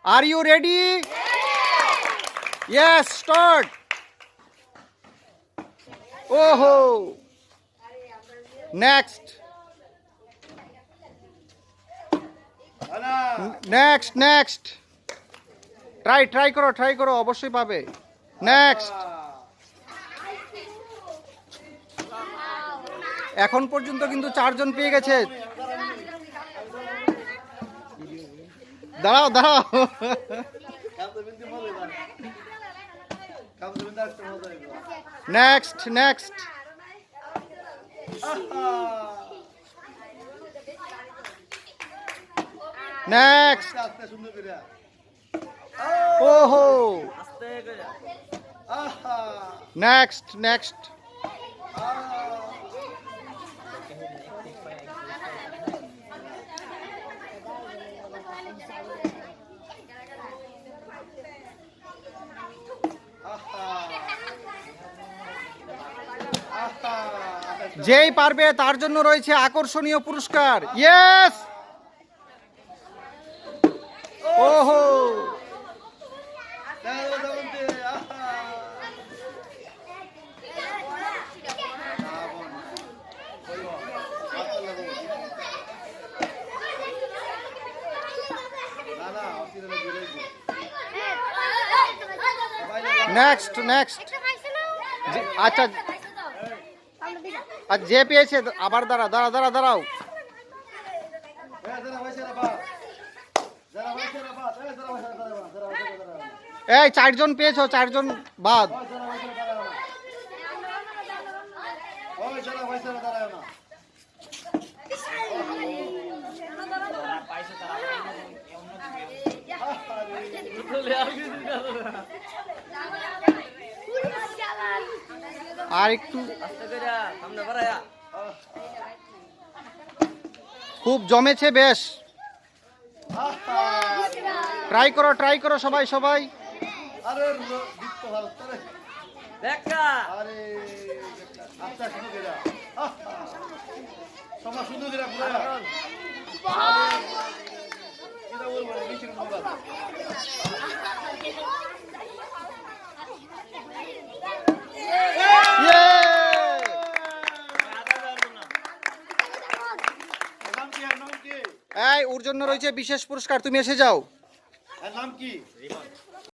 Are you ready? Yes, start. Oh, next. Next. Try করো অবশ্যই পাবে। Next. এখন পর্যন্ত কিন্তু 4 জন পেয়ে গেছে। দাঁড়াও নেক্সট ওহো নেক্সট যেই পারবে তার জন্য রয়েছে আকর্ষণীয় পুরস্কার। ইয়েস, ওহো নেক্সট আচ্ছা আর যে পেয়েছে আবার দাঁড়াও। এই 4 জন পেয়েছো, 4 জন বাদ। আর একটু খুব জমেছে বেশ। ট্রাই করো সবাই এই ওর জন্য রয়েছে বিশেষ পুরস্কার, তুমি এসে যাও। নাম কি?